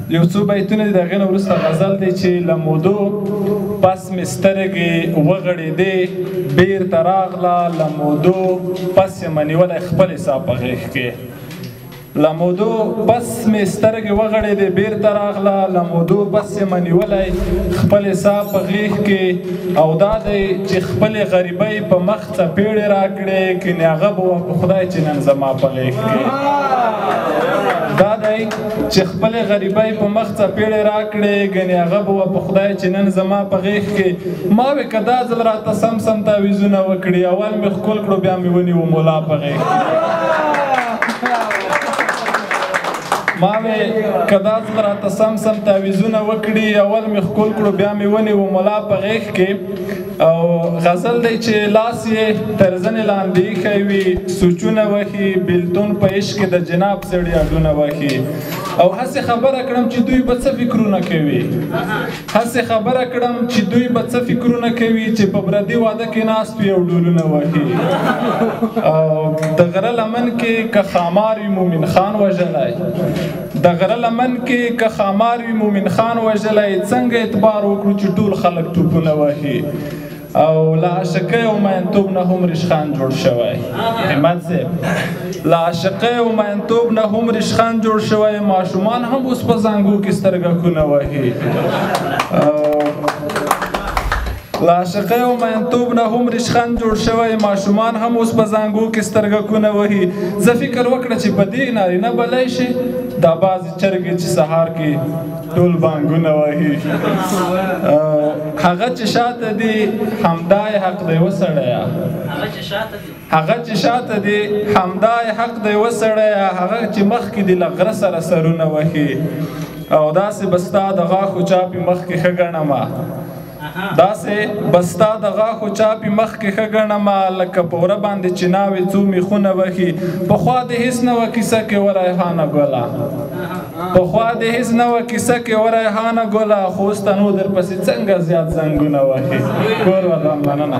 یو څو بیتونه دي د هغې نه وروسته غزل دی چې له مودو پس مې سترګې وغړېدې بېرته راغله له مودو پس یې منیولی خپل حساب په غېږ کې له مودو پس مې سترګې وغړېدې بېرته راغله له مودو پس یې منیولی خپل حساب په غېږ کې او دا دی چې خپلې غریبۍ په مخ څپېړې راکړې کنې هغه به وه په خدای چې نن زما په غېږ کې دا دی چې خپلې غریبۍ په مخ څپېړې راکړې ګنې هغه به وه په خدای چې نن زما په غېږ کې ما وې که دا ځل راته سم سم تعویضونه وکړي اول مې ښکل کړو بیا مې ونیو ملا په غېږ کې ما وې که دا ځل راته سم سم تعویضونه وکړي اول مې ښکل کړو بیا مې ونیو ملا په غېږ کې او غزل دی چې لاس یې تر زنې لاندې ایښی وي سوچونه وهي بېلتون په عشق کې د جناب سړي اډونه وهي او هسې خبره کړم چې دوی به څه فکرونه کوي هسې خبره کړم چې دوی به څه فکرونه کوي چې په پردي واده کې ناست وي او ډولونه وهي او د غره لمن کې که خامار وي مومن خان وژلی د غره لمن کې که خامار وي مومن خان وژلی څنګه اعتبار وکړو چې ټول خلک ټوپونه وهي او له عاشقۍ او مینتوب نه هم رشخان جوړ شوی همت صاحب له عاشقۍ او مینتوب نه هم رشخان جوړ شوی ماشومان هم اوس په زانګو کې سترګکونه وهي له عاشقۍ او مینتوب نه هم رشخان جوړ شوی ماشومان هم اوس په زانګو کې سترګکونه وهي زه فکر وکړه چې په دې نارینه بلی شي دا بعضې چرګې چې سهار کې ټول بانګونه وهي هغه چې شاته دي همدا یې حق دی وسړیه هغه چې شاته دي همدا یې حق دی وسړیه هغه چې مخکې دي له غره سره سرونه وهي او داسې به ستا د غاښو چاپې مخکې ښه ګڼمه داسې به ستا د غاښو چاپې مخکې ښه ګڼمه لکه په وره باندې چې ناوې څو میخونه وهي پخوا دې هېڅ نه وه کیسه کې وریحانه ګله پخوا دې هېڅ نه وه کیسه کې وریحانه ګله خو اوس ته نو درپسې څنګه زیات زنګونه وهي کور والله مننه